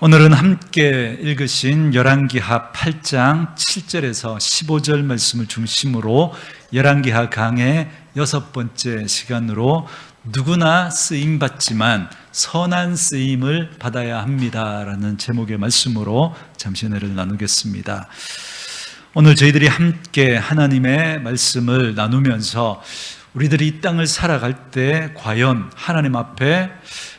오늘은 함께 읽으신 열왕기하 8장 7절에서 15절 말씀을 중심으로 열왕기하 강의 6번째 시간으로 누구나 쓰임받지만 선한 쓰임을 받아야 합니다라는 제목의 말씀으로 잠시 은혜를 나누겠습니다. 오늘 저희들이 함께 하나님의 말씀을 나누면서 우리들이 이 땅을 살아갈 때 과연 하나님 앞에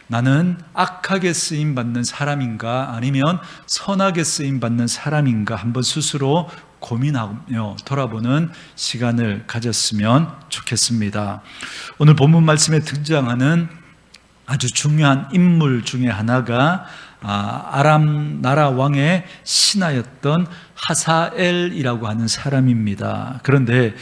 나는 악하게 쓰임받는 사람인가 아니면 선하게 쓰임받는 사람인가 한번 스스로 고민하며 돌아보는 시간을 가졌으면 좋겠습니다. 오늘 본문 말씀에 등장하는 아주 중요한 인물 중에 하나가 아람 나라 왕의 신하였던 하사엘이라고 하는 사람입니다. 그런데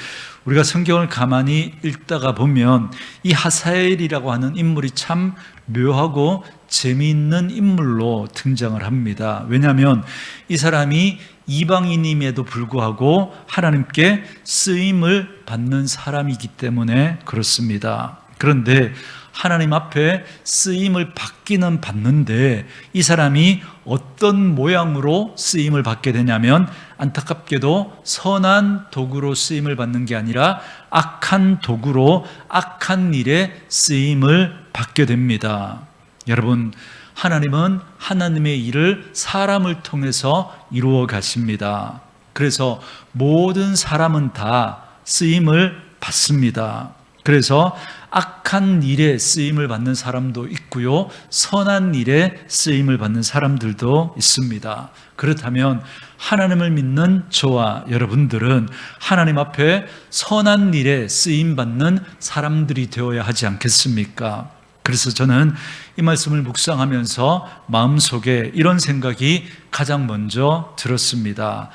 우리가 성경을 가만히 읽다가 보면 이 하사엘이라고 하는 인물이 참 묘하고 재미있는 인물로 등장을 합니다. 왜냐하면 이 사람이 이방인임에도 불구하고 하나님께 쓰임을 받는 사람이기 때문에 그렇습니다. 그런데 하나님 앞에 쓰임을 받기는 받는데 이 사람이 어떤 모양으로 쓰임을 받게 되냐면 안타깝게도 선한 도구로 쓰임을 받는 게 아니라 악한 도구로 악한 일에 쓰임을 받게 됩니다. 여러분, 하나님은 하나님의 일을 사람을 통해서 이루어 가십니다. 그래서 모든 사람은 다 쓰임을 받습니다. 그래서 악한 일에 쓰임을 받는 사람도 있고요, 선한 일에 쓰임을 받는 사람들도 있습니다. 그렇다면 하나님을 믿는 저와 여러분들은 하나님 앞에 선한 일에 쓰임 받는 사람들이 되어야 하지 않겠습니까? 그래서 저는 이 말씀을 묵상하면서 마음속에 이런 생각이 가장 먼저 들었습니다.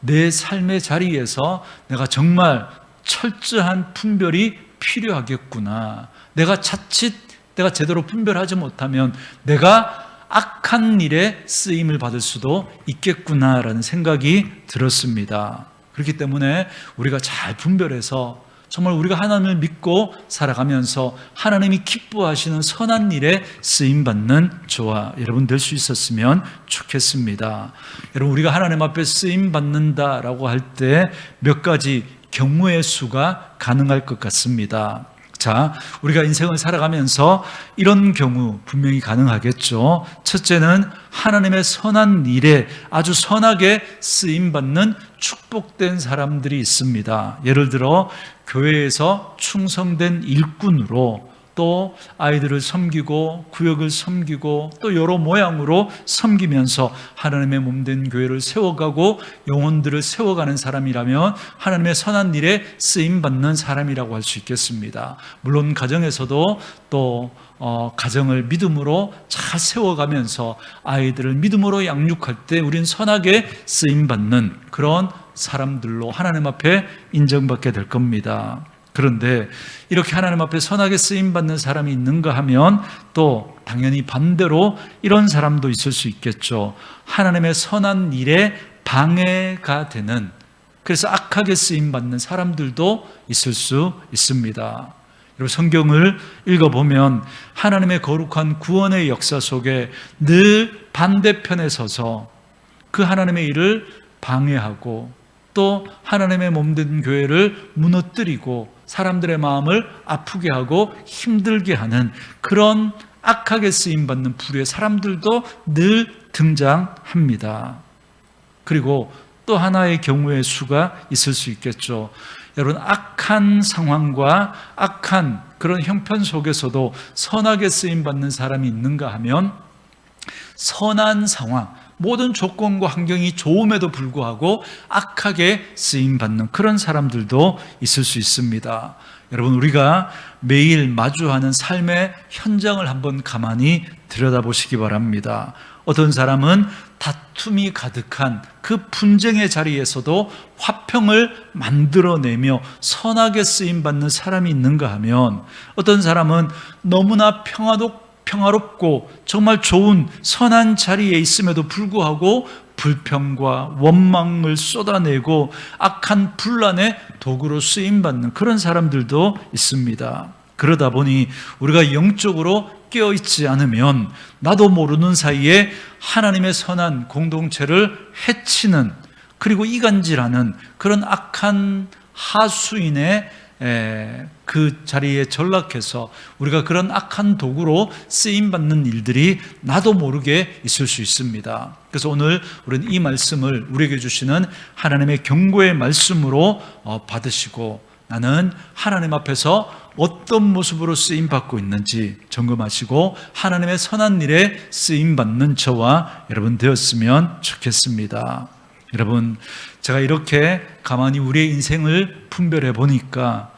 내 삶의 자리에서 내가 정말 철저한 분별이 필요하겠구나. 내가 제대로 분별하지 못하면 내가 악한 일에 쓰임을 받을 수도 있겠구나라는 생각이 들었습니다. 그렇기 때문에 우리가 잘 분별해서 정말 우리가 하나님을 믿고 살아가면서 하나님이 기뻐하시는 선한 일에 쓰임받는 저와 여러분 될 수 있었으면 좋겠습니다. 여러분, 우리가 하나님 앞에 쓰임받는다라고 할 때 몇 가지 경우의 수가 가능할 것 같습니다. 자, 우리가 인생을 살아가면서 이런 경우 분명히 가능하겠죠. 첫째는 하나님의 선한 일에 아주 선하게 쓰임받는 축복된 사람들이 있습니다. 예를 들어 교회에서 충성된 일꾼으로 또 아이들을 섬기고 구역을 섬기고 또 여러 모양으로 섬기면서 하나님의 몸된 교회를 세워가고 영혼들을 세워가는 사람이라면 하나님의 선한 일에 쓰임받는 사람이라고 할 수 있겠습니다. 물론 가정에서도 또 가정을 믿음으로 잘 세워가면서 아이들을 믿음으로 양육할 때 우린 선하게 쓰임받는 그런 사람들로 하나님 앞에 인정받게 될 겁니다. 그런데 이렇게 하나님 앞에 선하게 쓰임받는 사람이 있는가 하면 또 당연히 반대로 이런 사람도 있을 수 있겠죠. 하나님의 선한 일에 방해가 되는, 그래서 악하게 쓰임받는 사람들도 있을 수 있습니다. 여러분, 성경을 읽어보면 하나님의 거룩한 구원의 역사 속에 늘 반대편에 서서 그 하나님의 일을 방해하고 또 하나님의 몸된 교회를 무너뜨리고 사람들의 마음을 아프게 하고 힘들게 하는 그런 악하게 쓰임받는 부류의 사람들도 늘 등장합니다. 그리고 또 하나의 경우의 수가 있을 수 있겠죠. 여러분, 악한 상황과 악한 그런 형편 속에서도 선하게 쓰임받는 사람이 있는가 하면 선한 상황, 모든 조건과 환경이 좋음에도 불구하고 악하게 쓰임받는 그런 사람들도 있을 수 있습니다. 여러분, 우리가 매일 마주하는 삶의 현장을 한번 가만히 들여다보시기 바랍니다. 어떤 사람은 다툼이 가득한 그 분쟁의 자리에서도 화평을 만들어내며 선하게 쓰임받는 사람이 있는가 하면 어떤 사람은 너무나 평화롭고 정말 좋은 선한 자리에 있음에도 불구하고 불평과 원망을 쏟아내고 악한 분란의 도구로 쓰임받는 그런 사람들도 있습니다. 그러다 보니 우리가 영적으로 깨어있지 않으면 나도 모르는 사이에 하나님의 선한 공동체를 해치는, 그리고 이간질하는 그런 악한 하수인의 그 자리에 전락해서 우리가 그런 악한 도구로 쓰임받는 일들이 나도 모르게 있을 수 있습니다. 그래서 오늘 우리는 이 말씀을 우리에게 주시는 하나님의 경고의 말씀으로 받으시고, 나는 하나님 앞에서 어떤 모습으로 쓰임받고 있는지 점검하시고 하나님의 선한 일에 쓰임받는 저와 여러분 되었으면 좋겠습니다. 여러분, 제가 이렇게 가만히 우리의 인생을 분별해 보니까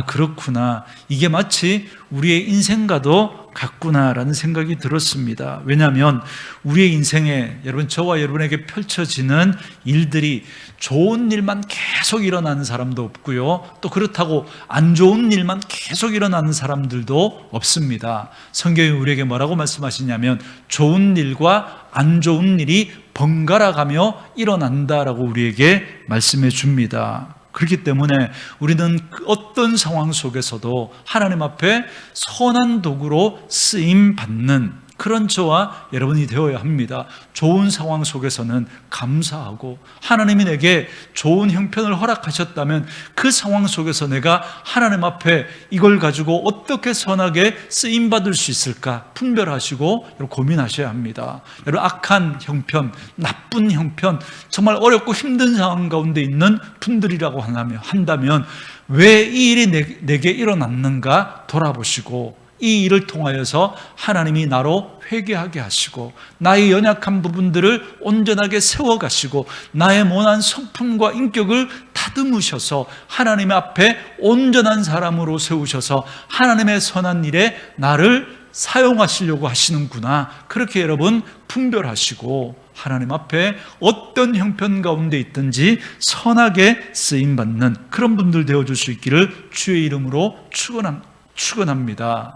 그렇구나, 이게 마치 우리의 인생과도 같구나라는 생각이 들었습니다. 왜냐하면 우리의 인생에, 여러분, 저와 여러분에게 펼쳐지는 일들이 좋은 일만 계속 일어나는 사람도 없고요, 또 그렇다고 안 좋은 일만 계속 일어나는 사람들도 없습니다. 성경이 우리에게 뭐라고 말씀하시냐면 좋은 일과 안 좋은 일이 번갈아 가며 일어난다라고 우리에게 말씀해 줍니다. 그렇기 때문에 우리는 어떤 상황 속에서도 하나님 앞에 선한 도구로 쓰임받는 그런 저와 여러분이 되어야 합니다. 좋은 상황 속에서는 감사하고, 하나님이 내게 좋은 형편을 허락하셨다면 그 상황 속에서 내가 하나님 앞에 이걸 가지고 어떻게 선하게 쓰임받을 수 있을까 분별하시고 고민하셔야 합니다. 여러분, 악한 형편, 나쁜 형편, 정말 어렵고 힘든 상황 가운데 있는 분들이라고 한다면 왜 이 일이 내게 일어났는가 돌아보시고, 이 일을 통하여서 하나님이 나로 회개하게 하시고 나의 연약한 부분들을 온전하게 세워가시고 나의 모난 성품과 인격을 다듬으셔서 하나님 앞에 온전한 사람으로 세우셔서 하나님의 선한 일에 나를 사용하시려고 하시는구나, 그렇게 여러분 분별하시고 하나님 앞에 어떤 형편 가운데 있든지 선하게 쓰임받는 그런 분들 되어줄 수 있기를 주의 이름으로 축원합니다.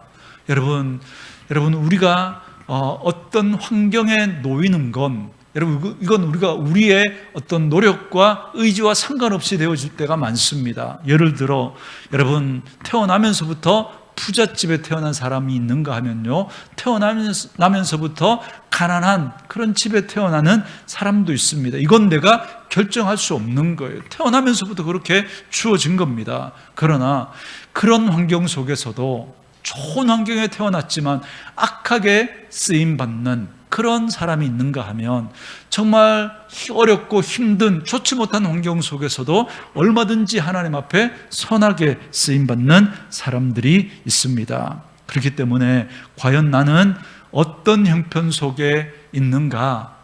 여러분, 우리가 어떤 환경에 놓이는 건, 여러분, 이건 우리의 어떤 노력과 의지와 상관없이 되어질 때가 많습니다. 예를 들어, 여러분, 태어나면서부터 부잣집에 태어난 사람이 있는가 하면요, 태어나면서부터 가난한 그런 집에 태어나는 사람도 있습니다. 이건 내가 결정할 수 없는 거예요. 태어나면서부터 그렇게 주어진 겁니다. 그러나 그런 환경 속에서도 좋은 환경에 태어났지만 악하게 쓰임받는 그런 사람이 있는가 하면, 정말 어렵고 힘든 좋지 못한 환경 속에서도 얼마든지 하나님 앞에 선하게 쓰임받는 사람들이 있습니다. 그렇기 때문에 과연 나는 어떤 형편 속에 있는가,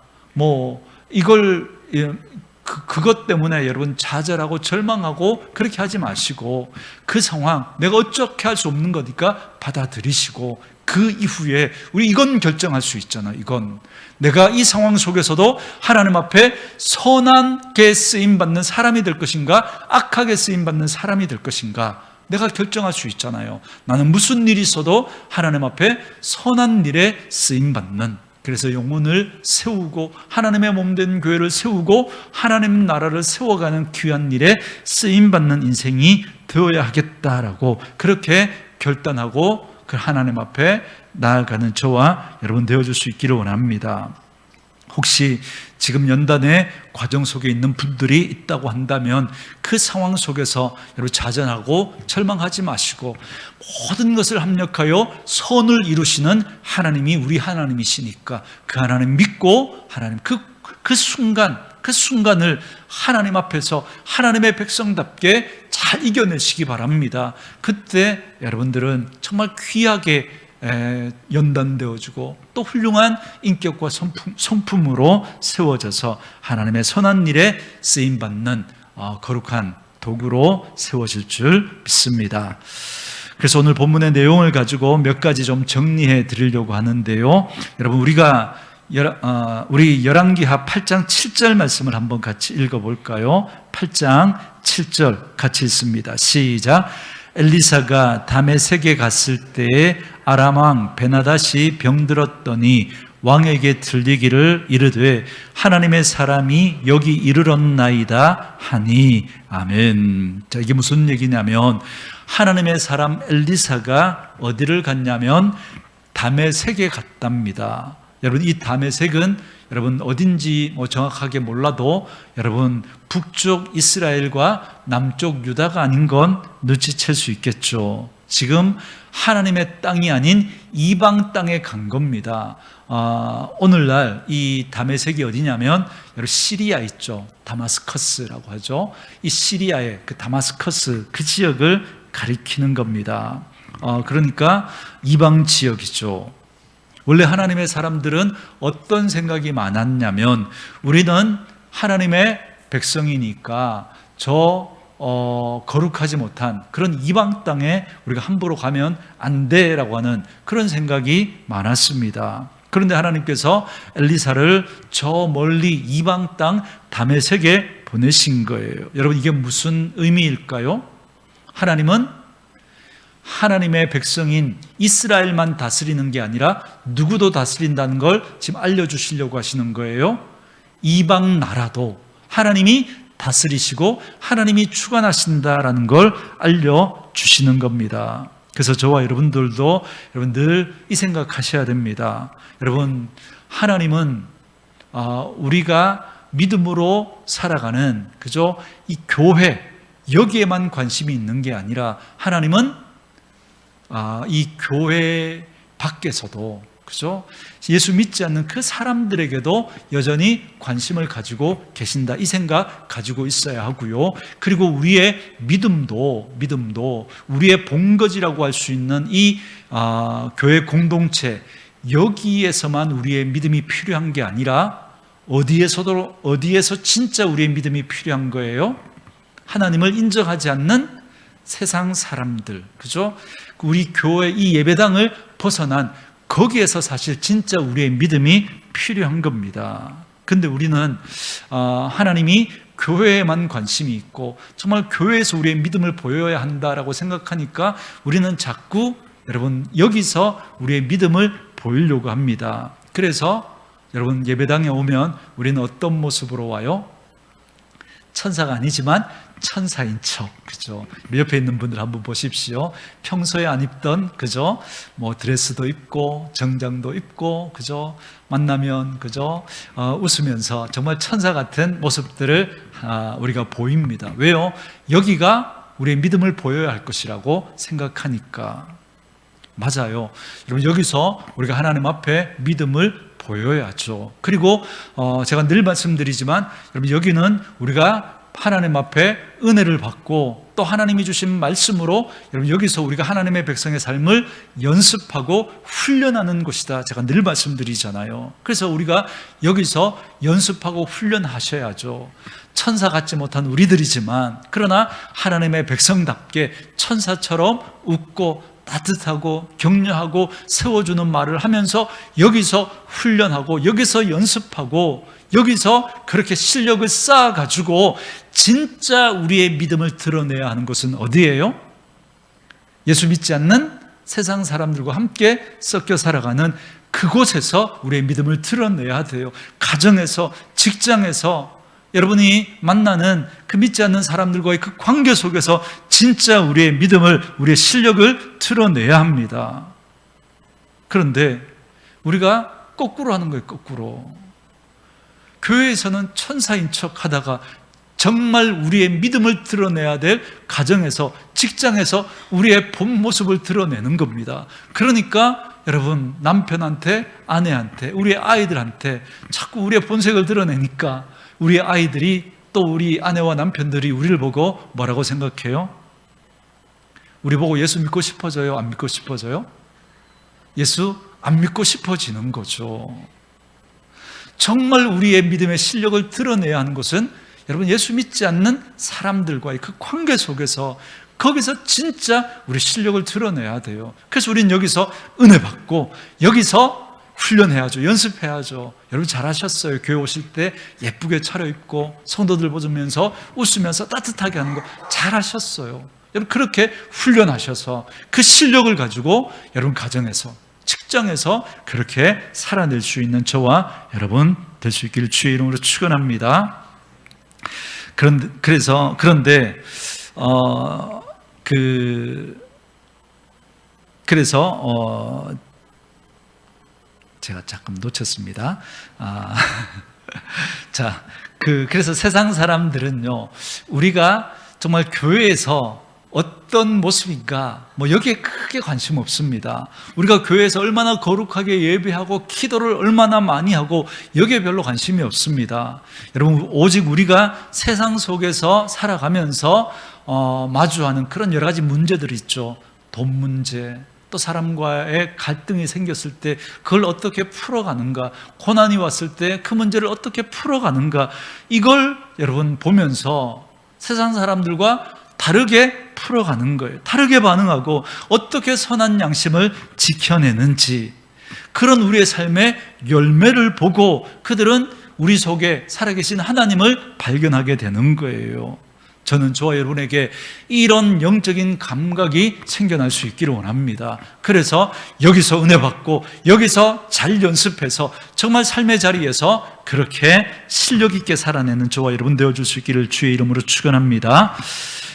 그것 때문에 여러분 좌절하고 절망하고 그렇게 하지 마시고, 그 상황 내가 어떻게 할 수 없는 거니까 받아들이시고, 그 이후에 우리 이건 결정할 수 있잖아요. 이건 내가 이 상황 속에서도 하나님 앞에 선하게 쓰임받는 사람이 될 것인가, 악하게 쓰임받는 사람이 될 것인가, 내가 결정할 수 있잖아요. 나는 무슨 일이 있어도 하나님 앞에 선한 일에 쓰임받는, 그래서 영혼을 세우고 하나님의 몸된 교회를 세우고 하나님 나라를 세워가는 귀한 일에 쓰임받는 인생이 되어야 하겠다라고 그렇게 결단하고 그 하나님 앞에 나아가는 저와 여러분 되어줄 수 있기를 원합니다. 혹시 지금 연단의 과정 속에 있는 분들이 있다고 한다면 그 상황 속에서 여러분 좌절하고 절망하지 마시고, 모든 것을 합력하여 선을 이루시는 하나님이 우리 하나님이시니까 그 하나님 믿고, 하나님 그 순간을 하나님 앞에서 하나님의 백성답게 잘 이겨내시기 바랍니다. 그때 여러분들은 정말 귀하게 연단되어지고 또 훌륭한 인격과 성품으로 세워져서 하나님의 선한 일에 쓰임받는 거룩한 도구로 세워질 줄 믿습니다. 그래서 오늘 본문의 내용을 가지고 몇 가지 좀 정리해 드리려고 하는데요. 여러분, 우리 열왕기하 8장 7절 말씀을 한번 같이 읽어볼까요? 8장 7절 같이 읽습니다. 시작. 엘리사가 다메섹에 갔을 때에 아람 왕 베나닷이 병들었더니 왕에게 들리기를 이르되 하나님의 사람이 여기 이르렀나이다 하니. 아멘. 자, 이게 무슨 얘기냐면 하나님의 사람 엘리사가 어디를 갔냐면 담의 색에 같답니다. 여러분, 이 담의 색은 여러분 어딘지 정확하게 몰라도 여러분 북쪽 이스라엘과 남쪽 유다가 아닌 건 눈치챌 수 있겠죠. 지금 하나님의 땅이 아닌 이방 땅에 간 겁니다. 오늘날 이 다메섹이 어디냐면 여러분 시리아 있죠. 다마스커스라고 하죠. 이 시리아의 그 다마스커스 그 지역을 가리키는 겁니다. 그러니까 이방 지역이죠. 원래 하나님의 사람들은 어떤 생각이 많았냐면 우리는 하나님의 백성이니까 거룩하지 못한 그런 이방 땅에 우리가 함부로 가면 안 돼라고 하는 그런 생각이 많았습니다. 그런데 하나님께서 엘리사를 저 멀리 이방 땅 다메섹에 보내신 거예요. 여러분, 이게 무슨 의미일까요? 하나님은 하나님의 백성인 이스라엘만 다스리는 게 아니라 누구도 다스린다는 걸 지금 알려주시려고 하시는 거예요. 이방 나라도 하나님이 다스리시고 하나님이 주관하신다라는 걸 알려주시는 겁니다. 그래서 저와 여러분들도 여러분 늘 이 생각하셔야 됩니다. 여러분, 하나님은 우리가 믿음으로 살아가는 그죠? 이 교회 여기에만 관심이 있는 게 아니라 하나님은 이 교회 밖에서도 그죠? 예수 믿지 않는 그 사람들에게도 여전히 관심을 가지고 계신다. 이 생각 가지고 있어야 하고요. 그리고 우리의 믿음도 우리의 본거지라고 할 수 있는 이 교회 공동체 여기에서만 우리의 믿음이 필요한 게 아니라 어디에서 진짜 우리의 믿음이 필요한 거예요? 하나님을 인정하지 않는 세상 사람들, 그죠? 우리 교회 이 예배당을 벗어난 거기에서 사실 진짜 우리의 믿음이 필요한 겁니다. 근데 우리는 하나님이 교회에만 관심이 있고 정말 교회에서 우리의 믿음을 보여야 한다라고 생각하니까 우리는 자꾸 여러분 여기서 우리의 믿음을 보이려고 합니다. 그래서 여러분 예배당에 오면 우리는 어떤 모습으로 와요? 천사가 아니지만 천사인 척, 그죠? 옆에 있는 분들 한번 보십시오. 평소에 안 입던, 그죠? 드레스도 입고, 정장도 입고, 그죠? 만나면, 그죠? 웃으면서 정말 천사 같은 모습들을 우리가 보입니다. 왜요? 여기가 우리의 믿음을 보여야 할 것이라고 생각하니까. 맞아요. 여러분, 여기서 우리가 하나님 앞에 믿음을 보여야죠. 그리고 제가 늘 말씀드리지만 여러분 여기는 우리가 하나님 앞에 은혜를 받고 또 하나님이 주신 말씀으로 여러분 여기서 우리가 하나님의 백성의 삶을 연습하고 훈련하는 곳이다. 제가 늘 말씀드리잖아요. 그래서 우리가 여기서 연습하고 훈련하셔야죠. 천사 같지 못한 우리들이지만 그러나 하나님의 백성답게 천사처럼 웃고 따뜻하고 격려하고 세워주는 말을 하면서 여기서 훈련하고 여기서 연습하고 여기서 그렇게 실력을 쌓아가지고 진짜 우리의 믿음을 드러내야 하는 곳은 어디예요? 예수 믿지 않는 세상 사람들과 함께 섞여 살아가는 그곳에서 우리의 믿음을 드러내야 돼요. 가정에서, 직장에서 여러분이 만나는 그 믿지 않는 사람들과의 그 관계 속에서 진짜 우리의 믿음을, 우리의 실력을 드러내야 합니다. 그런데 우리가 거꾸로 하는 거예요, 거꾸로. 교회에서는 천사인 척 하다가 정말 우리의 믿음을 드러내야 될 가정에서, 직장에서 우리의 본 모습을 드러내는 겁니다. 그러니까 여러분, 남편한테, 아내한테, 우리의 아이들한테 자꾸 우리의 본색을 드러내니까 우리 아이들이 또 우리 아내와 남편들이 우리를 보고 뭐라고 생각해요? 우리 보고 예수 믿고 싶어져요? 안 믿고 싶어져요? 예수 안 믿고 싶어지는 거죠. 정말 우리의 믿음의 실력을 드러내야 하는 것은 여러분 예수 믿지 않는 사람들과의 그 관계 속에서 거기서 진짜 우리 실력을 드러내야 돼요. 그래서 우리는 여기서 은혜 받고 여기서 훈련해야죠. 연습해야죠. 여러분 잘하셨어요. 교회 오실 때 예쁘게 차려입고 성도들 보면서 웃으면서 따뜻하게 하는 거 잘하셨어요. 여러분 그렇게 훈련하셔서 그 실력을 가지고 여러분 가정에서, 직장에서 그렇게 살아낼 수 있는 저와 여러분 될 수 있기를 주의 이름으로 축원합니다. 그런데 제가 잠깐 놓쳤습니다. 자, 그래서 세상 사람들은요, 우리가 정말 교회에서 어떤 모습인가, 여기에 크게 관심 없습니다. 우리가 교회에서 얼마나 거룩하게 예배하고 기도를 얼마나 많이 하고 여기에 별로 관심이 없습니다. 여러분, 오직 우리가 세상 속에서 살아가면서 마주하는 그런 여러 가지 문제들이 있죠. 돈 문제, 또 사람과의 갈등이 생겼을 때 그걸 어떻게 풀어가는가, 고난이 왔을 때 그 문제를 어떻게 풀어가는가, 이걸 여러분 보면서 세상 사람들과 다르게 풀어가는 거예요. 다르게 반응하고 어떻게 선한 양심을 지켜내는지, 그런 우리의 삶의 열매를 보고 그들은 우리 속에 살아계신 하나님을 발견하게 되는 거예요. 저는 저와 여러분에게 이런 영적인 감각이 생겨날 수 있기를 원합니다. 그래서 여기서 은혜 받고 여기서 잘 연습해서 정말 삶의 자리에서 그렇게 실력 있게 살아내는 저와 여러분 되어줄 수 있기를 주의 이름으로 축원합니다.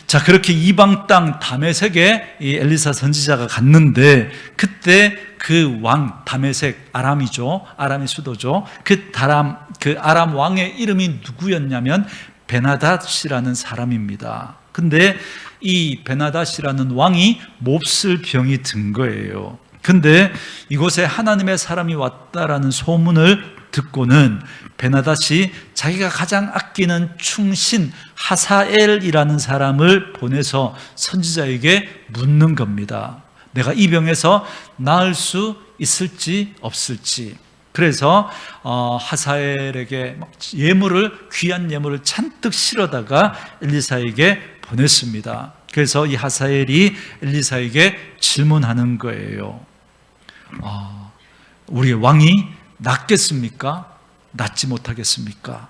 자, 그렇게 이방 땅 다메섹에 이 엘리사 선지자가 갔는데, 그때 그 왕, 다메섹, 아람이죠. 아람의 수도죠. 그 아람 왕의 이름이 누구였냐면 베나닷이라는 사람입니다. 근데 이 베나닷이라는 왕이 몹쓸 병이 든 거예요. 근데 이곳에 하나님의 사람이 왔다라는 소문을 듣고는 베나닷이 자기가 가장 아끼는 충신 하사엘이라는 사람을 보내서 선지자에게 묻는 겁니다. 내가 이 병에서 나을 수 있을지 없을지. 그래서 하사엘에게 귀한 예물을 잔뜩 실어다가 엘리사에게 보냈습니다. 그래서 이 하사엘이 엘리사에게 질문하는 거예요. 우리의 왕이 낫겠습니까? 낫지 못하겠습니까?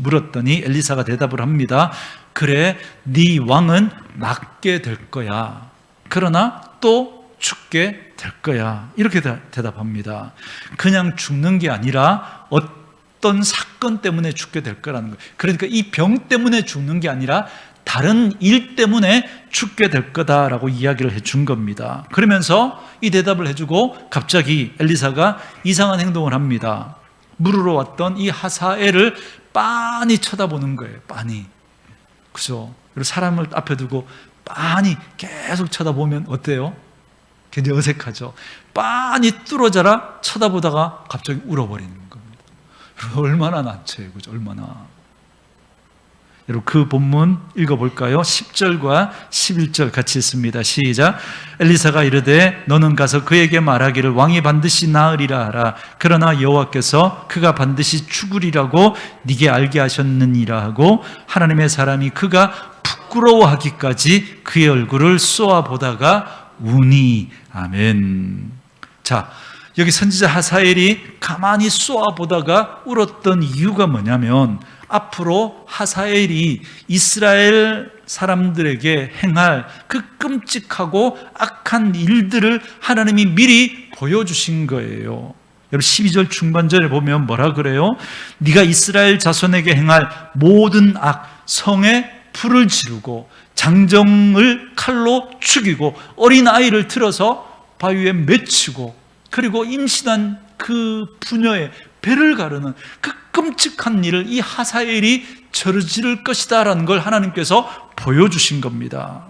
물었더니 엘리사가 대답을 합니다. 그래, 네 왕은 낫게 될 거야. 그러나 또 죽게 될 거야. 이렇게 대답합니다. 그냥 죽는 게 아니라 어떤 사건 때문에 죽게 될 거라는 거예요. 그러니까 이 병 때문에 죽는 게 아니라 다른 일 때문에 죽게 될 거다라고 이야기를 해준 겁니다. 그러면서 이 대답을 해주고 갑자기 엘리사가 이상한 행동을 합니다. 물으러 왔던 이 하사엘을 빤히 쳐다보는 거예요. 빤히. 그죠? 그리고 사람을 앞에 두고 빤히 계속 쳐다보면 어때요? 굉장히 어색하죠. 빤히 뚫어져라 쳐다보다가 갑자기 울어버리는 겁니다. 얼마나 난처해요. 그죠? 얼마나. 여러분, 그 본문 읽어볼까요? 10절과 11절 같이 읽습니다. 시작. 엘리사가 이르되 너는 가서 그에게 말하기를 왕이 반드시 나으리라 하라. 그러나 여호와께서 그가 반드시 죽으리라고 네게 알게 하셨느니라 하고, 하나님의 사람이 그가 부끄러워하기까지 그의 얼굴을 쏘아보다가 우니. 아멘. 자, 여기 선지자 하사엘이 가만히 쏘아보다가 울었던 이유가 뭐냐면, 앞으로 하사엘이 이스라엘 사람들에게 행할 그 끔찍하고 악한 일들을 하나님이 미리 보여주신 거예요. 여러분, 12절 중반절에 보면 뭐라 그래요? 네가 이스라엘 자손에게 행할 모든 악, 성에 불을 지르고 장정을 칼로 죽이고 어린아이를 들어서 바위에 맺히고, 그리고 임신한 그 부녀의 배를 가르는 그 끔찍한 일을 이 하사엘이 저지를 것이다 라는 걸 하나님께서 보여주신 겁니다.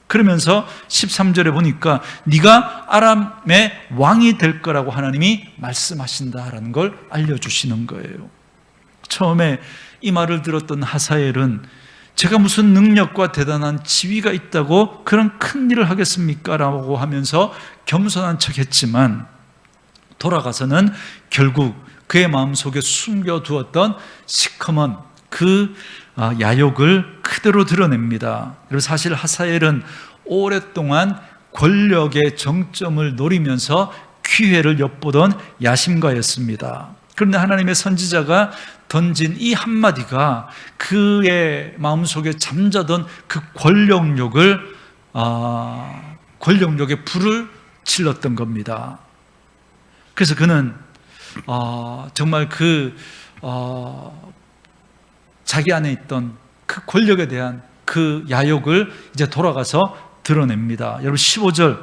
그러면서 13절에 보니까 네가 아람의 왕이 될 거라고 하나님이 말씀하신다라는 걸 알려주시는 거예요. 처음에 이 말을 들었던 하사엘은 제가 무슨 능력과 대단한 지위가 있다고 그런 큰 일을 하겠습니까? 라고 하면서 겸손한 척 했지만, 돌아가서는 결국 그의 마음속에 숨겨두었던 시커먼 그 야욕을 그대로 드러냅니다. 그리고 사실 하사엘은 오랫동안 권력의 정점을 노리면서 기회를 엿보던 야심가였습니다. 그런데 하나님의 선지자가 던진 이 한마디가 그의 마음속에 잠자던 그 권력욕에 불을 질렀던 겁니다. 그래서 그는 정말 자기 안에 있던 그 권력에 대한 그 야욕을 이제 돌아가서 드러냅니다. 여러분, 15절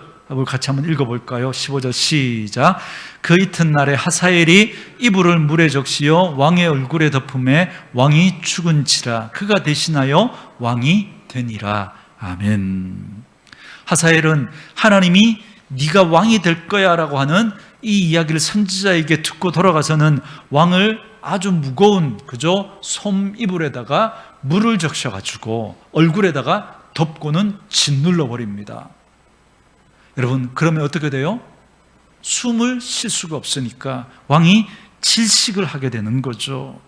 같이 한번 읽어볼까요? 15절 시작. 그 이튿날에 하사엘이 이불을 물에 적시어 왕의 얼굴에 덮음에 왕이 죽은지라 그가 대신하여 왕이 되니라. 아멘. 하사엘은 하나님이 네가 왕이 될 거야 라고 하는 이 이야기를 선지자에게 듣고 돌아가서는 왕을 아주 무거운 솜 이불에다가 물을 적셔가지고 얼굴에다가 덮고는 짓눌러 버립니다. 여러분, 그러면 어떻게 돼요? 숨을 쉴 수가 없으니까 왕이 질식을 하게 되는 거죠.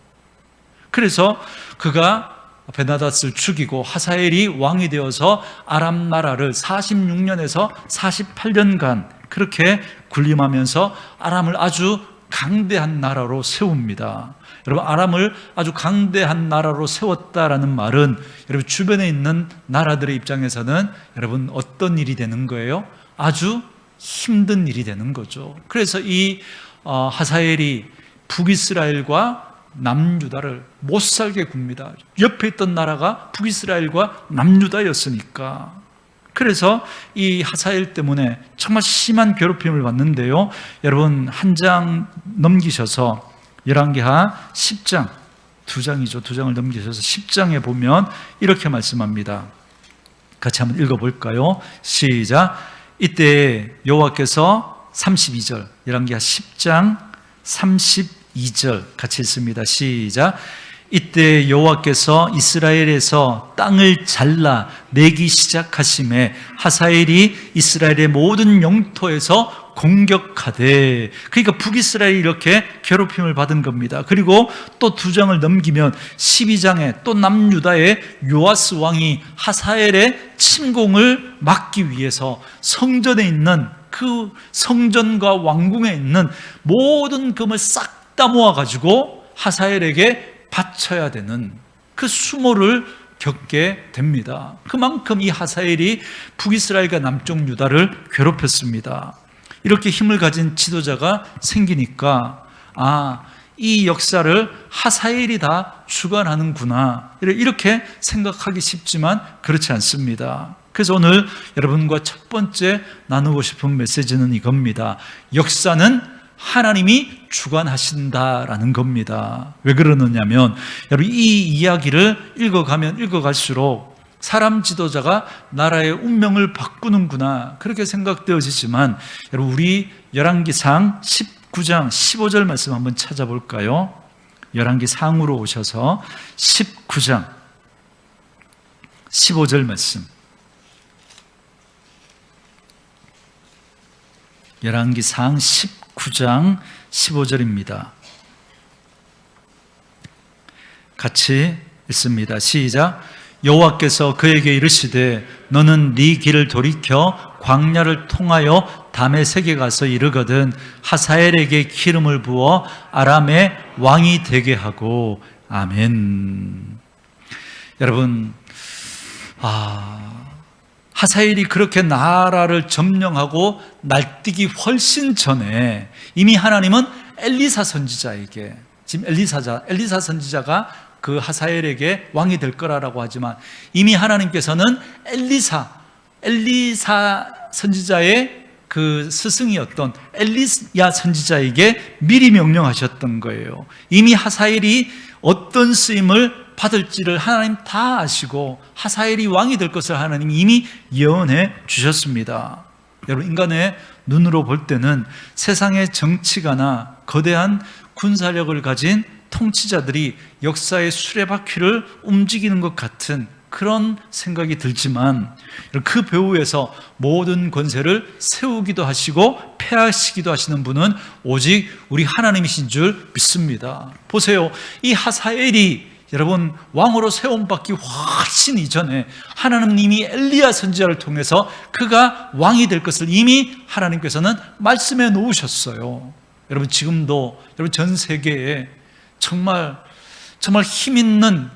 그래서 그가 베나닷을 죽이고 하사엘이 왕이 되어서 아람 나라를 46년에서 48년간 그렇게 군림하면서 아람을 아주 강대한 나라로 세웁니다. 여러분, 아람을 아주 강대한 나라로 세웠다라는 말은 여러분 주변에 있는 나라들의 입장에서는 여러분 어떤 일이 되는 거예요? 아주 힘든 일이 되는 거죠. 그래서 이 하사엘이 북이스라엘과 남유다를 못 살게 굽니다. 옆에 있던 나라가 북이스라엘과 남유다였으니까. 그래서 이 하사엘 때문에 정말 심한 괴롭힘을 받는데요. 여러분, 한 장 넘기셔서 열왕기하 10장, 두 장을 넘기셔서 10장에 보면 이렇게 말씀합니다. 같이 한번 읽어볼까요? 시작. 이때 여호와께서 32절, 열왕기하 10장 32절 같이 읽습니다. 시작. 이때 여호와께서 이스라엘에서 땅을 잘라 내기 시작하심에 하사엘이 이스라엘의 모든 영토에서 공격하되, 그러니까 북이스라엘이 이렇게 괴롭힘을 받은 겁니다. 그리고 또 두 장을 넘기면 12장에 또 남유다의 요아스 왕이 하사엘의 침공을 막기 위해서 성전에 있는 그 성전과 왕궁에 있는 모든 금을 싹 다 모아가지고 하사엘에게 바쳐야 되는 그 수모를 겪게 됩니다. 그만큼 이 하사엘이 북이스라엘과 남쪽 유다를 괴롭혔습니다. 이렇게 힘을 가진 지도자가 생기니까 이 역사를 하사엘이 다 주관하는구나 이렇게 생각하기 쉽지만 그렇지 않습니다. 그래서 오늘 여러분과 첫 번째 나누고 싶은 메시지는 이겁니다. 역사는 하나님이 주관하신다라는 겁니다. 왜 그러느냐면 여러분, 이 이야기를 읽어가면 읽어갈수록 사람 지도자가 나라의 운명을 바꾸는구나 그렇게 생각되어지지만, 여러분 우리 열왕기상 19장 15절 말씀 한번 찾아볼까요? 열왕기상으로 오셔서 19장 15절 말씀, 열왕기상 19장 15절입니다. 같이 읽습니다. 시작. 여호와께서 그에게 이르시되 너는 네 길을 돌이켜 광야를 통하여 다메섹에 가서 이르거든 하사엘에게 기름을 부어 아람의 왕이 되게 하고. 아멘. 여러분, 하사엘이 그렇게 나라를 점령하고 날뛰기 훨씬 전에 이미 하나님은 엘리사 선지자에게, 지금 엘리사 선지자가 그 하사엘에게 왕이 될 거라고 하지만 이미 하나님께서는 엘리사 선지자의 그 스승이었던 엘리야 선지자에게 미리 명령하셨던 거예요. 이미 하사엘이 어떤 쓰임을 받을지를 하나님 다 아시고 하사엘이 왕이 될 것을 하나님이 이미 예언해 주셨습니다. 여러분, 인간의 눈으로 볼 때는 세상의 정치가나 거대한 군사력을 가진 통치자들이 역사의 수레바퀴를 움직이는 것 같은 그런 생각이 들지만, 그 배후에서 모든 권세를 세우기도 하시고 폐하시기도 하시는 분은 오직 우리 하나님이신 줄 믿습니다. 보세요, 이 하사엘이 여러분 왕으로 세움받기 훨씬 이전에 하나님은 이미 엘리야 선지자를 통해서 그가 왕이 될 것을 이미 하나님께서는 말씀해 놓으셨어요. 여러분, 지금도 여러분 전 세계에 정말 힘 있는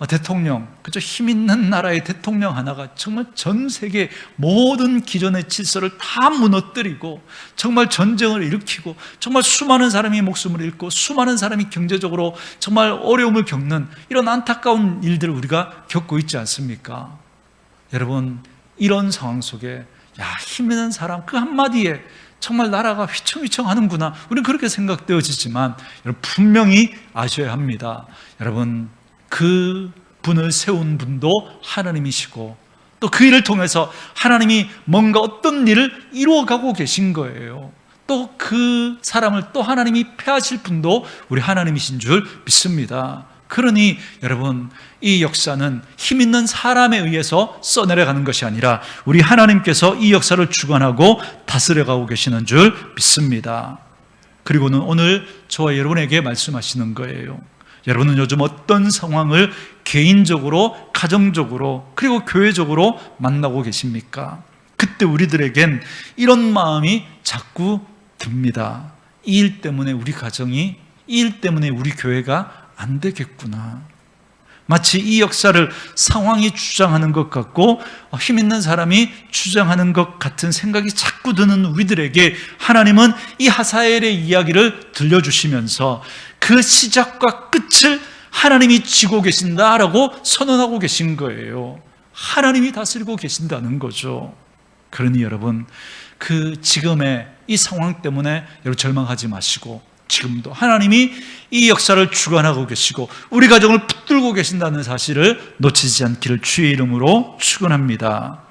대통령, 힘 있는 나라의 대통령 하나가 정말 전 세계 모든 기존의 질서를 다 무너뜨리고 정말 전쟁을 일으키고 정말 수많은 사람이 목숨을 잃고 수많은 사람이 경제적으로 정말 어려움을 겪는 이런 안타까운 일들을 우리가 겪고 있지 않습니까? 여러분, 이런 상황 속에 야, 힘 있는 사람 그 한마디에 정말 나라가 휘청휘청 하는구나, 우리는 그렇게 생각되어지지만 여러분 분명히 아셔야 합니다. 여러분, 그 분을 세운 분도 하나님이시고 또 그 일을 통해서 하나님이 뭔가 어떤 일을 이루어가고 계신 거예요. 또 그 사람을 또 하나님이 폐하실 분도 우리 하나님이신 줄 믿습니다. 그러니 여러분, 이 역사는 힘 있는 사람에 의해서 써내려가는 것이 아니라 우리 하나님께서 이 역사를 주관하고 다스려가고 계시는 줄 믿습니다. 그리고는 오늘 저와 여러분에게 말씀하시는 거예요. 여러분은 요즘 어떤 상황을 개인적으로, 가정적으로, 그리고 교회적으로 만나고 계십니까? 그때 우리들에겐 이런 마음이 자꾸 듭니다. 이 일 때문에 우리 가정이, 이 일 때문에 우리 교회가 안 되겠구나. 마치 이 역사를 상황이 주장하는 것 같고 힘 있는 사람이 주장하는 것 같은 생각이 자꾸 드는 우리들에게 하나님은 이 하사엘의 이야기를 들려주시면서 그 시작과 끝을 하나님이 지고 계신다라고 선언하고 계신 거예요. 하나님이 다스리고 계신다는 거죠. 그러니 여러분, 그 지금의 이 상황 때문에 여러분 절망하지 마시고, 지금도 하나님이 이 역사를 주관하고 계시고 우리 가정을 붙들고 계신다는 사실을 놓치지 않기를 주의 이름으로 축원합니다.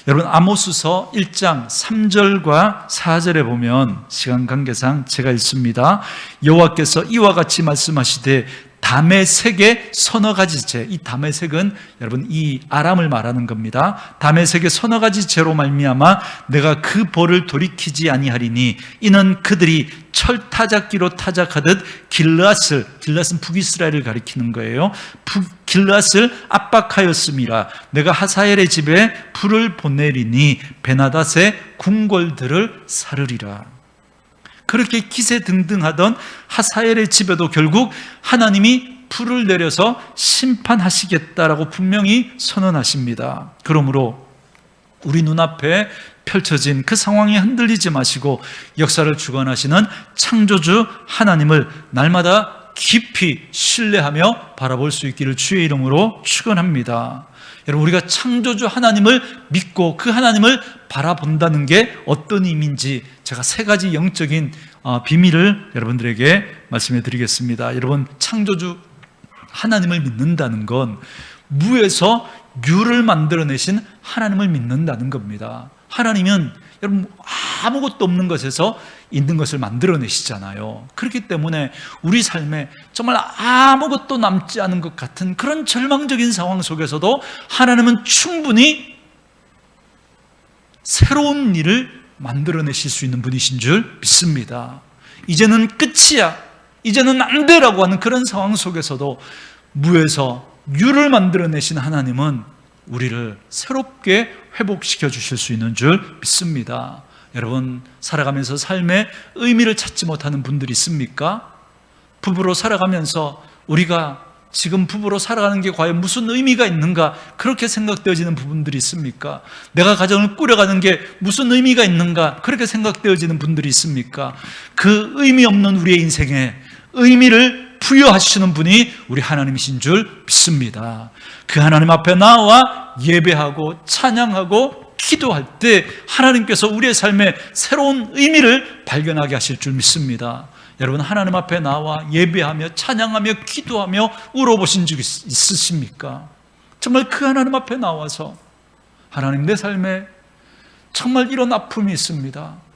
여러분, 아모스서 1장 3절과 4절에 보면 시간 관계상 제가 읽습니다. 여호와께서 이와 같이 말씀하시되 다메섹의 서너 가지 재, 이 다메섹은 여러분 이 아람을 말하는 겁니다. 다메섹의 서너 가지 재로 말미암아 내가 그 벌을 돌이키지 아니하리니 이는 그들이 철 타작기로 타작하듯 길르앗은 북이스라엘을 가리키는 거예요. 길르앗을 압박하였음이라. 내가 하사엘의 집에 불을 보내리니 베나닷의 궁궐들을 사르리라. 그렇게 기세등등하던 하사엘의 집에도 결국 하나님이 불을 내려서 심판하시겠다라고 분명히 선언하십니다. 그러므로 우리 눈앞에 펼쳐진 그 상황에 흔들리지 마시고 역사를 주관하시는 창조주 하나님을 날마다 깊이 신뢰하며 바라볼 수 있기를 주의 이름으로 축원합니다. 여러분, 우리가 창조주 하나님을 믿고 그 하나님을 바라본다는 게 어떤 의미인지 제가 세 가지 영적인 비밀을 여러분들에게 말씀해 드리겠습니다. 여러분, 창조주 하나님을 믿는다는 건 무에서 유를 만들어내신 하나님을 믿는다는 겁니다. 하나님은 여러분 아무것도 없는 것에서 있는 것을 만들어내시잖아요. 그렇기 때문에 우리 삶에 정말 아무것도 남지 않은 것 같은 그런 절망적인 상황 속에서도 하나님은 충분히 새로운 일을 만들어내실 수 있는 분이신 줄 믿습니다. 이제는 끝이야, 이제는 안 되라고 하는 그런 상황 속에서도 무에서 유를 만들어내신 하나님은 우리를 새롭게 회복시켜 주실 수 있는 줄 믿습니다. 여러분, 살아가면서 삶의 의미를 찾지 못하는 분들이 있습니까? 부부로 살아가면서 우리가 지금 부부로 살아가는 게 과연 무슨 의미가 있는가, 그렇게 생각되어지는 부분들이 있습니까? 내가 가정을 꾸려가는 게 무슨 의미가 있는가, 그렇게 생각되어지는 분들이 있습니까? 그 의미 없는 우리의 인생에 의미를 부여하시는 분이 우리 하나님이신 줄 믿습니다. 그 하나님 앞에 나와 예배하고 찬양하고 기도할 때 하나님께서 우리의 삶에 새로운 의미를 발견하게 하실 줄 믿습니다. 여러분, 하나님 앞에 나와 예배하며 찬양하며 기도하며 울어보신 적 있으십니까? 정말 그 하나님 앞에 나와서 하나님, 내 삶에 정말 이런 아픔이 있습니다.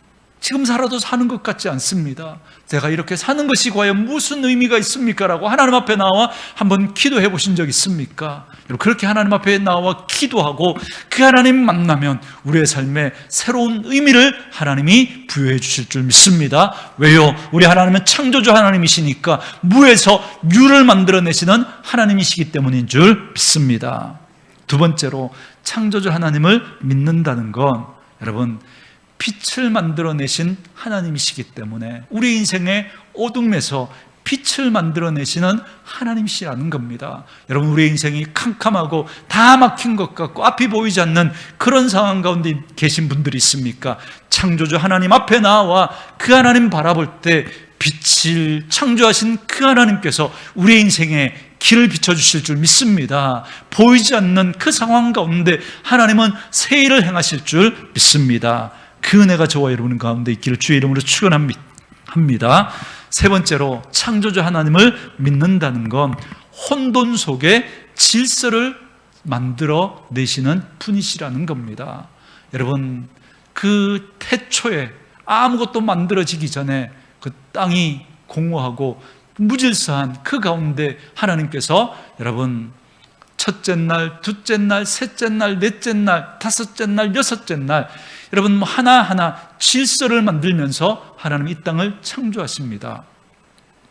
지금 살아도 사는 것 같지 않습니다. 제가 이렇게 사는 것이 과연 무슨 의미가 있습니까? 라고 하나님 앞에 나와 한번 기도해 보신 적 있습니까? 여러분, 그렇게 하나님 앞에 나와 기도하고 그 하나님 만나면 우리의 삶에 새로운 의미를 하나님이 부여해 주실 줄 믿습니다. 왜요? 우리 하나님은 창조주 하나님이시니까 무에서 유를 만들어내시는 하나님이시기 때문인 줄 믿습니다. 두 번째로, 창조주 하나님을 믿는다는 건 여러분, 빛을 만들어내신 하나님이시기 때문에 우리 인생의 어둠에서 빛을 만들어내시는 하나님이시라는 겁니다. 여러분, 우리 인생이 캄캄하고 다 막힌 것 같고 앞이 보이지 않는 그런 상황 가운데 계신 분들이 있습니까? 창조주 하나님 앞에 나와 그 하나님 바라볼 때 빛을 창조하신 그 하나님께서 우리 인생에 길을 비춰주실 줄 믿습니다. 보이지 않는 그 상황 가운데 하나님은 새 일을 행하실 줄 믿습니다. 그 은혜가 저와 여러분 가운데 있기를 주의 이름으로 축원합니다. 세 번째로 창조주 하나님을 믿는다는 건 혼돈 속에 질서를 만들어 내시는 분이시라는 겁니다. 여러분, 그 태초에 아무것도 만들어지기 전에 그 땅이 공허하고 무질서한 그 가운데 하나님께서 여러분 첫째 날, 둘째 날, 셋째 날, 넷째 날, 다섯째 날, 여섯째 날 여러분 하나하나 질서를 만들면서 하나님 이 땅을 창조하십니다.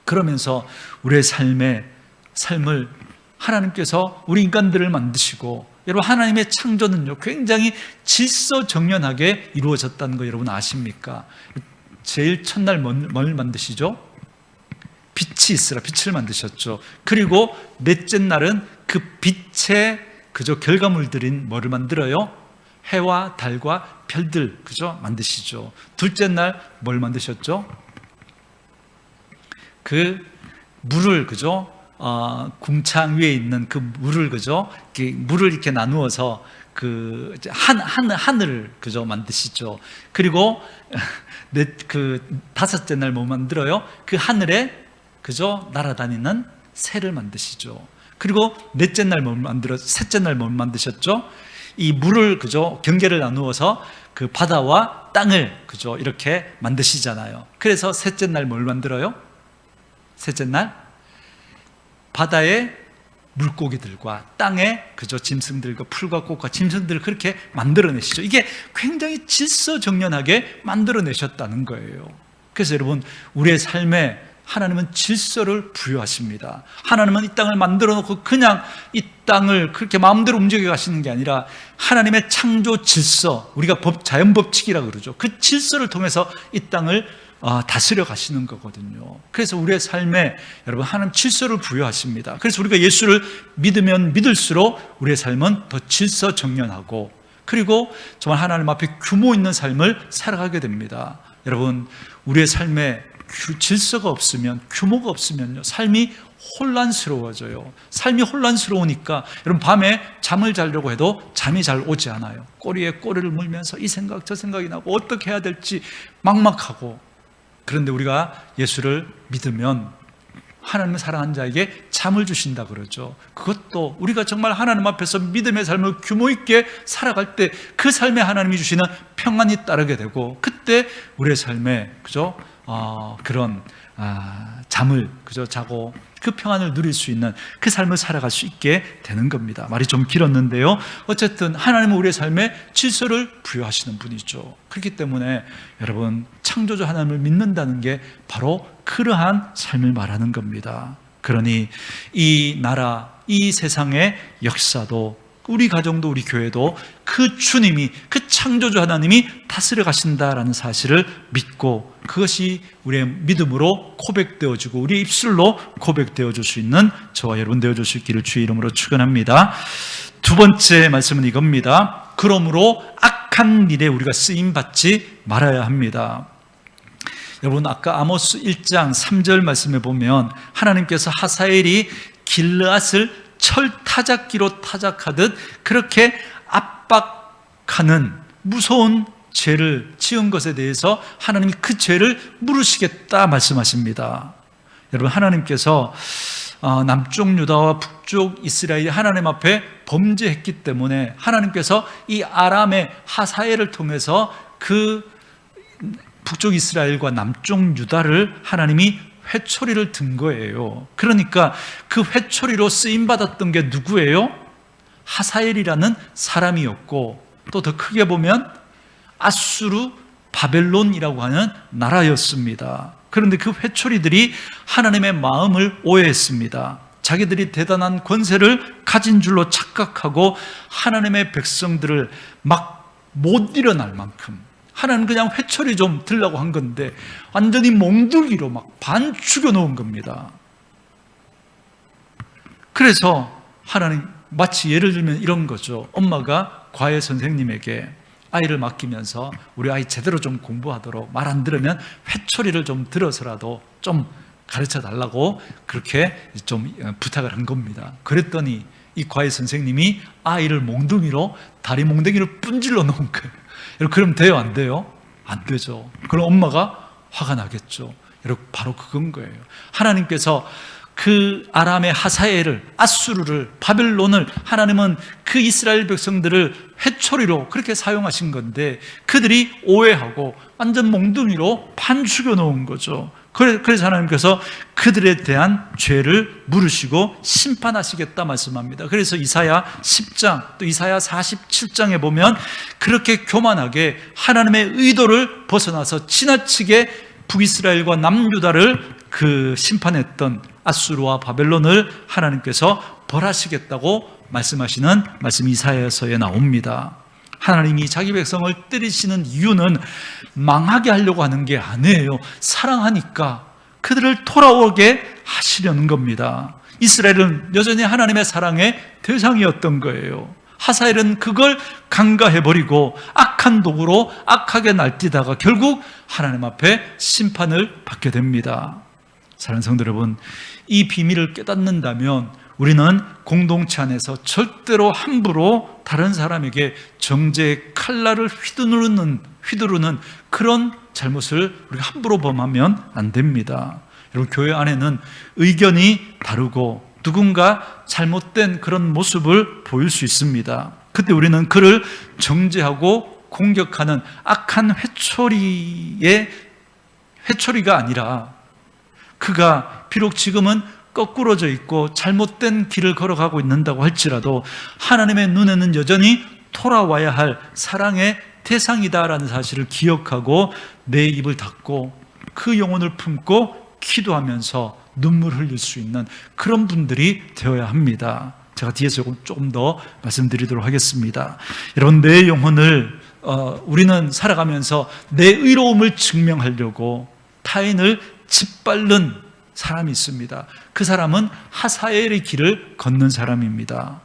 그러면서 우리의 삶을 하나님께서 우리 인간들을 만드시고 여러분 하나님의 창조는요 굉장히 질서정연하게 이루어졌다는 거 여러분 아십니까? 제일 첫날 뭘 만드시죠? 빛이 있으라 빛을 만드셨죠. 그리고 넷째 날은 그 빛의 그저 결과물들인 뭐를 만들어요? 해와 달과 별들 그죠? 만드시죠. 둘째 날 뭘 만드셨죠? 그 물을 그죠? 궁창 위에 있는 그 물을 그죠? 물을 이렇게 나누어서 그 하늘을 그죠? 만드시죠. 그리고 그 다섯째 날 뭐 만들어요? 그 하늘에 그죠? 날아다니는 새를 만드시죠. 그리고 넷째 날 뭘 셋째 날 뭘 만드셨죠? 이 물을 그죠? 경계를 나누어서 그 바다와 땅을 그죠? 이렇게 만드시잖아요. 그래서 셋째 날 뭘 만들어요? 셋째 날 바다의 물고기들과 땅의 그저 짐승들과 풀과 꽃과 짐승들을 그렇게 만들어내시죠. 이게 굉장히 질서정연하게 만들어내셨다는 거예요. 그래서 여러분 우리의 삶에 하나님은 질서를 부여하십니다. 하나님은 이 땅을 만들어 놓고 그냥 이 땅을 그렇게 마음대로 움직여 가시는 게 아니라 하나님의 창조 질서, 우리가 자연 법칙이라고 그러죠. 그 질서를 통해서 이 땅을 다스려 가시는 거거든요. 그래서 우리의 삶에 여러분 하나님 질서를 부여하십니다. 그래서 우리가 예수를 믿으면 믿을수록 우리의 삶은 더 질서정연하고 그리고 정말 하나님 앞에 규모 있는 삶을 살아가게 됩니다. 여러분 우리의 삶에 질서가 없으면 규모가 없으면요 삶이 혼란스러워져요. 삶이 혼란스러우니까 여러분 밤에 잠을 자려고 해도 잠이 잘 오지 않아요. 꼬리에 꼬리를 물면서 이 생각 저 생각이 나고 어떻게 해야 될지 막막하고 그런데 우리가 예수를 믿으면 하나님을 사랑하는 자에게 잠을 주신다 그러죠. 그것도 우리가 정말 하나님 앞에서 믿음의 삶을 규모 있게 살아갈 때 그 삶에 하나님이 주시는 평안이 따르게 되고 그때 우리의 삶에 그죠? 그런 잠을 그저 자고 그 평안을 누릴 수 있는 그 삶을 살아갈 수 있게 되는 겁니다. 말이 좀 길었는데요. 어쨌든 하나님은 우리의 삶에 질서를 부여하시는 분이죠. 그렇기 때문에 여러분 창조주 하나님을 믿는다는 게 바로 그러한 삶을 말하는 겁니다. 그러니 이 나라, 이 세상의 역사도 우리 가정도 우리 교회도 그 주님이 그 창조주 하나님이 다스려 가신다라는 사실을 믿고 그것이 우리의 믿음으로 고백되어지고 우리의 입술로 고백되어질 수 있는 저와 여러분 되어줄 수 있기를 주의 이름으로 축원합니다. 두 번째 말씀은 이겁니다. 그러므로 악한 일에 우리가 쓰임받지 말아야 합니다. 여러분 아까 아모스 1장 3절 말씀에 보면 하나님께서 하사엘이 길르앗을 철타작기로 타작하듯 그렇게 압박하는 무서운 죄를 지은 것에 대해서 하나님이 그 죄를 물으시겠다 말씀하십니다. 여러분 하나님께서 남쪽 유다와 북쪽 이스라엘이 하나님 앞에 범죄했기 때문에 하나님께서 이 아람의 하사엘을 통해서 그 북쪽 이스라엘과 남쪽 유다를 하나님이 회초리를 든 거예요. 그러니까 그 회초리로 쓰임받았던 게 누구예요? 하사엘이라는 사람이었고 또 더 크게 보면 아수르 바벨론이라고 하는 나라였습니다. 그런데 그 회초리들이 하나님의 마음을 오해했습니다. 자기들이 대단한 권세를 가진 줄로 착각하고 하나님의 백성들을 막 못 일어날 만큼 하나는 그냥 회초리 좀 들라고 한 건데 완전히 몽둥이로 막 반 죽여 놓은 겁니다. 그래서 하나님 마치 예를 들면 이런 거죠. 엄마가 과외 선생님에게 아이를 맡기면서 우리 아이 제대로 좀 공부하도록 말 안 들으면 회초리를 좀 들어서라도 좀 가르쳐 달라고 그렇게 좀 부탁을 한 겁니다. 그랬더니 이 과외 선생님이 아이를 몽둥이로 다리 몽둥이를 분질러 놓은 거예요. 여러분, 그럼 돼요? 안 돼요? 안 되죠. 그럼 엄마가 화가 나겠죠. 여러분, 바로 그건 거예요. 하나님께서 그 아람의 하사엘을, 아수르를, 바벨론을 하나님은 그 이스라엘 백성들을 회초리로 그렇게 사용하신 건데 그들이 오해하고 완전 몽둥이로 판 죽여놓은 거죠. 그래서 하나님께서 그들에 대한 죄를 물으시고 심판하시겠다 말씀합니다. 그래서 이사야 10장 또 이사야 47장에 보면 그렇게 교만하게 하나님의 의도를 벗어나서 지나치게 북이스라엘과 남유다를 심판했던 아수르와 바벨론을 하나님께서 벌하시겠다고 말씀하시는 말씀이 이사야서에 나옵니다. 하나님이 자기 백성을 때리시는 이유는 망하게 하려고 하는 게 아니에요. 사랑하니까 그들을 돌아오게 하시려는 겁니다. 이스라엘은 여전히 하나님의 사랑의 대상이었던 거예요. 하사엘은 그걸 간과해버리고 악한 도구로 악하게 날뛰다가 결국 하나님 앞에 심판을 받게 됩니다. 사랑하는 성도 여러분, 이 비밀을 깨닫는다면 우리는 공동체 안에서 절대로 함부로 다른 사람에게 정죄의 칼날을 휘두르는 그런 잘못을 우리가 함부로 범하면 안 됩니다. 여러분, 교회 안에는 의견이 다르고 누군가 잘못된 그런 모습을 보일 수 있습니다. 그때 우리는 그를 정죄하고 공격하는 악한 회초리가 아니라 그가 비록 지금은 거꾸러져 있고 잘못된 길을 걸어가고 있는다고 할지라도 하나님의 눈에는 여전히 돌아와야 할 사랑의 대상이다라는 사실을 기억하고 내 입을 닫고 그 영혼을 품고 기도하면서 눈물 흘릴 수 있는 그런 분들이 되어야 합니다. 제가 뒤에서 조금 더 말씀드리도록 하겠습니다. 여러분, 내 영혼을 우리는 살아가면서 내 의로움을 증명하려고 타인을 짓밟는 사람이 있습니다. 그 사람은 하사엘의 길을 걷는 사람입니다.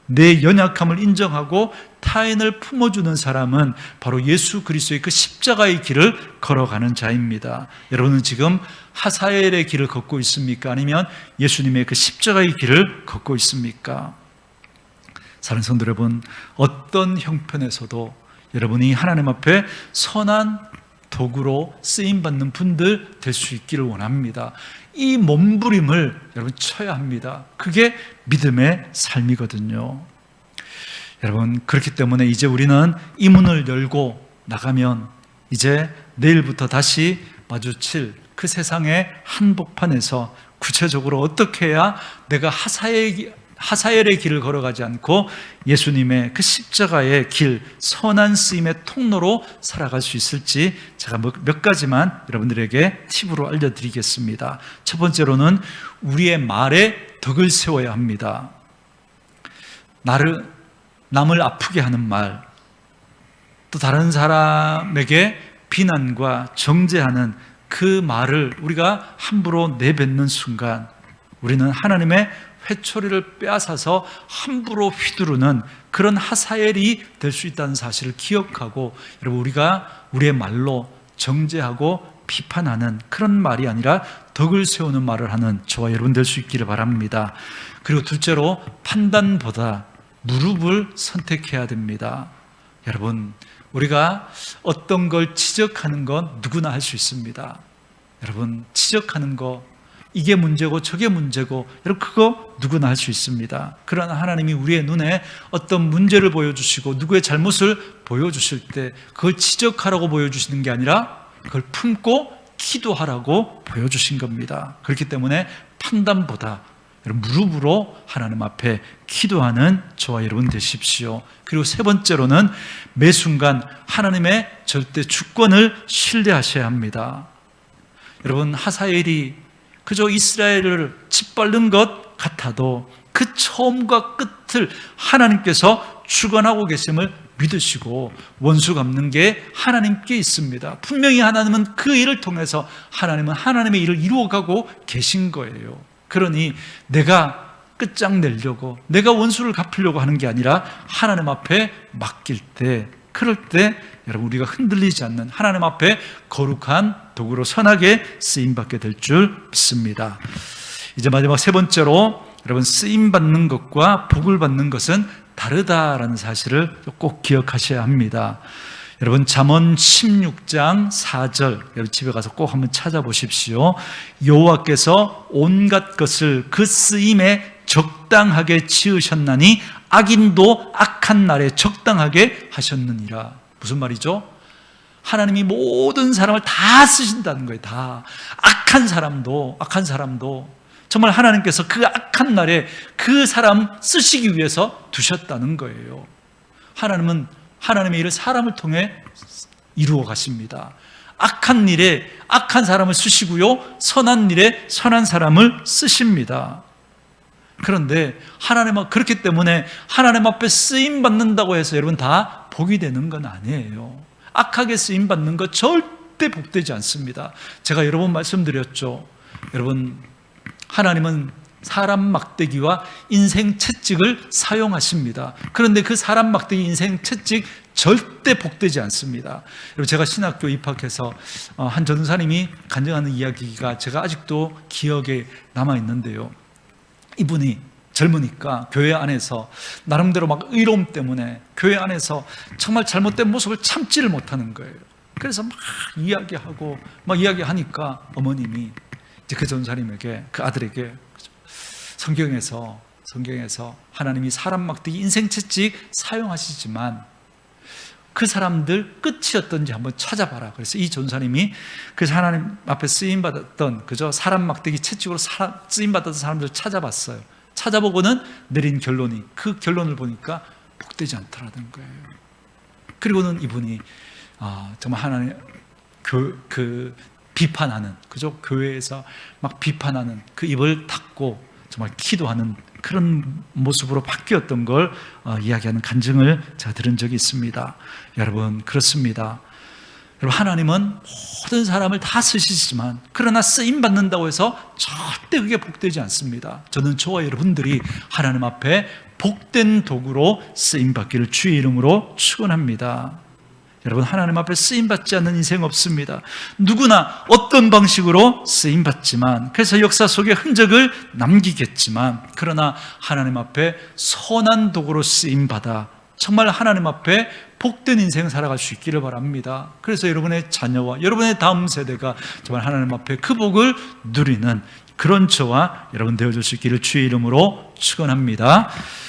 내 연약함을 인정하고 타인을 품어주는 사람은 바로 예수 그리스도의 그 십자가의 길을 걸어가는 자입니다. 여러분은 지금 하사엘의 길을 걷고 있습니까? 아니면 예수님의 그 십자가의 길을 걷고 있습니까? 사랑하는 성도 여러분, 어떤 형편에서도 여러분이 하나님 앞에 선한 도구로 쓰임받는 분들 될 수 있기를 원합니다. 이 몸부림을 여러분 쳐야 합니다. 그게 믿음의 삶이거든요. 여러분, 그렇기 때문에 이제 우리는 이 문을 열고 나가면 이제 내일부터 다시 마주칠 그 세상의 한복판에서 구체적으로 어떻게 해야 내가 하사엘의 길을 걸어가지 않고 예수님의 그 십자가의 길, 선한 쓰임의 통로로 살아갈 수 있을지 제가 몇 가지만 여러분들에게 팁으로 알려드리겠습니다. 첫 번째로는 우리의 말에 덕을 세워야 합니다. 남을 아프게 하는 말, 또 다른 사람에게 비난과 정죄하는 그 말을 우리가 함부로 내뱉는 순간 우리는 하나님의 회초리를 빼앗아서 함부로 휘두르는 그런 하사엘이 될 수 있다는 사실을 기억하고, 여러분, 우리가 우리의 말로 정죄하고 비판하는 그런 말이 아니라 덕을 세우는 말을 하는 저와 여러분 될 수 있기를 바랍니다. 그리고 둘째로, 판단보다 무릎을 선택해야 됩니다. 여러분, 우리가 어떤 걸 지적하는 건 누구나 할 수 있습니다. 여러분, 지적하는 거, 이게 문제고 저게 문제고, 여러분, 그거 누구나 할 수 있습니다. 그러나 하나님이 우리의 눈에 어떤 문제를 보여주시고 누구의 잘못을 보여주실 때 그걸 지적하라고 보여주시는 게 아니라 그걸 품고 기도하라고 보여주신 겁니다. 그렇기 때문에 판단보다 여러분, 무릎으로 하나님 앞에 기도하는 저와 여러분 되십시오. 그리고 세 번째로는 매 순간 하나님의 절대 주권을 신뢰하셔야 합니다. 여러분, 하사엘이 그저 이스라엘을 짓밟는 것 같아도 그 처음과 끝을 하나님께서 주관하고 계심을 믿으시고 원수 갚는 게 하나님께 있습니다. 분명히 하나님은 그 일을 통해서 하나님은 하나님의 일을 이루어가고 계신 거예요. 그러니 내가 끝장내려고, 내가 원수를 갚으려고 하는 게 아니라 하나님 앞에 맡길 때, 그럴 때 여러분, 우리가 흔들리지 않는 하나님 앞에 거룩한 도구로 선하게 쓰임받게 될 줄 믿습니다. 이제 마지막 세 번째로, 여러분, 쓰임받는 것과 복을 받는 것은 다르다라는 사실을 꼭 기억하셔야 합니다. 여러분, 잠언 16장 4절, 여러분 집에 가서 꼭 한번 찾아보십시오. 여호와께서 온갖 것을 그 쓰임에 적당하게 지으셨나니 악인도 악한 날에 적당하게 하셨느니라. 무슨 말이죠? 하나님이 모든 사람을 다 쓰신다는 거예요. 다. 악한 사람도 정말 하나님께서 그 악한 날에 그 사람 쓰시기 위해서 두셨다는 거예요. 하나님은 하나님의 일을 사람을 통해 이루어 가십니다. 악한 일에 악한 사람을 쓰시고요, 선한 일에 선한 사람을 쓰십니다. 그런데 그렇기 때문에 하나님 앞에 쓰임 받는다고 해서 여러분 다 복이 되는 건 아니에요. 악하게 쓰임 받는 거 절대 복되지 않습니다. 제가 여러 번 말씀드렸죠. 여러분, 하나님은 사람 막대기와 인생 채찍을 사용하십니다. 그런데 그 사람 막대기, 인생 채찍 절대 복되지 않습니다. 여러분, 제가 신학교 입학해서 한 전도사님이 간증하는 이야기가 제가 아직도 기억에 남아 있는데요. 이분이 젊으니까 교회 안에서 나름대로 막 의로움 때문에 교회 안에서 정말 잘못된 모습을 참지를 못하는 거예요. 그래서 막 이야기하니까 어머님이 이제 그 전사님에게, 그 아들에게 성경에서 하나님이 사람 막대기, 인생 채찍 사용하시지만 그 사람들 끝이 어떤지 한번 찾아봐라. 그래서 이 전사님이 그 하나님 앞에 쓰임받았던 사람 막대기 채찍으로 쓰임받았던 사람들 찾아봤어요. 찾아보고는 내린 결론이, 그 결론을 보니까 복되지 않더라는 거예요. 그리고는 이분이 정말 하나님 비판하는, 교회에서 막 비판하는 그 입을 닫고 정말 기도하는 그런 모습으로 바뀌었던 걸 이야기하는 간증을 제가 들은 적이 있습니다. 여러분, 그렇습니다. 여러분, 하나님은 모든 사람을 다 쓰시지만, 그러나 쓰임 받는다고 해서 절대 그게 복되지 않습니다. 저는 저와 여러분들이 하나님 앞에 복된 도구로 쓰임 받기를 주의 이름으로 축원합니다. 여러분, 하나님 앞에 쓰임받지 않는 인생 없습니다. 누구나 어떤 방식으로 쓰임받지만, 그래서 역사 속에 흔적을 남기겠지만, 그러나 하나님 앞에 선한 도구로 쓰임받아 정말 하나님 앞에 복된 인생 살아갈 수 있기를 바랍니다. 그래서 여러분의 자녀와 여러분의 다음 세대가 정말 하나님 앞에 그 복을 누리는 그런 저와 여러분 되어줄 수 있기를 주의 이름으로 축원합니다.